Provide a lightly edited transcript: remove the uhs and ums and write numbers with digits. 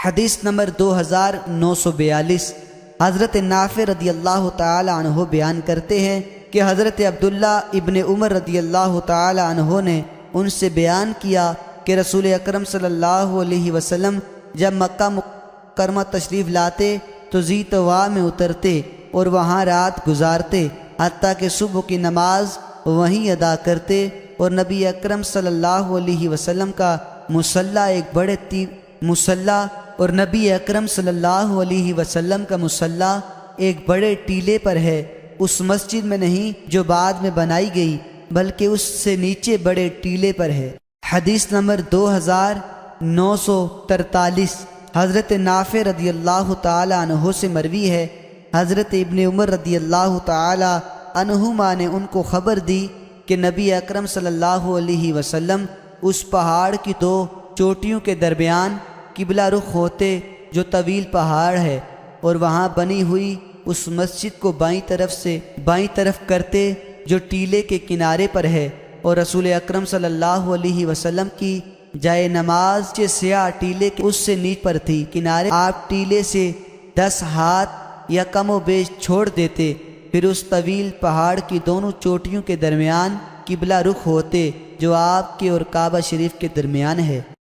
حدیث نمبر 2942 حضرت نافع رضی اللہ تعالی عنہ بیان کرتے ہیں کہ حضرت عبداللہ ابن عمر رضی اللہ تعالی عنہ نے ان سے بیان کیا کہ رسول اکرم صلی اللہ علیہ وسلم جب مکہ مکرمہ تشریف لاتے تو ذی طوا میں اترتے اور وہاں رات گزارتے حتیٰ کہ صبح کی نماز وہیں ادا کرتے، اور نبی اکرم صلی اللہ علیہ وسلم کا مصلی ایک بڑے ٹیلے پر ہے، اس مسجد میں نہیں جو بعد میں بنائی گئی بلکہ اس سے نیچے بڑے ٹیلے پر ہے۔ حدیث نمبر 2943 حضرت نافع رضی اللہ تعالی عنہ سے مروی ہے، حضرت ابن عمر رضی اللہ تعالی عنہما نے ان کو خبر دی کہ نبی اکرم صلی اللہ علیہ وسلم اس پہاڑ کی دو چوٹیوں کے درمیان قبلہ رخ ہوتے جو طویل پہاڑ ہے، اور وہاں بنی ہوئی اس مسجد کو بائیں طرف کرتے جو ٹیلے کے کنارے پر ہے، اور رسول اکرم صلی اللہ علیہ وسلم کی جائے نماز کے سیاہ ٹیلے کے اس سے نیچ پر تھی کنارے، آپ ٹیلے سے 10 ہاتھ یا کم و بیش چھوڑ دیتے، پھر اس طویل پہاڑ کی دونوں چوٹیوں کے درمیان قبلہ رخ ہوتے جو آپ کے اور کعبہ شریف کے درمیان ہے۔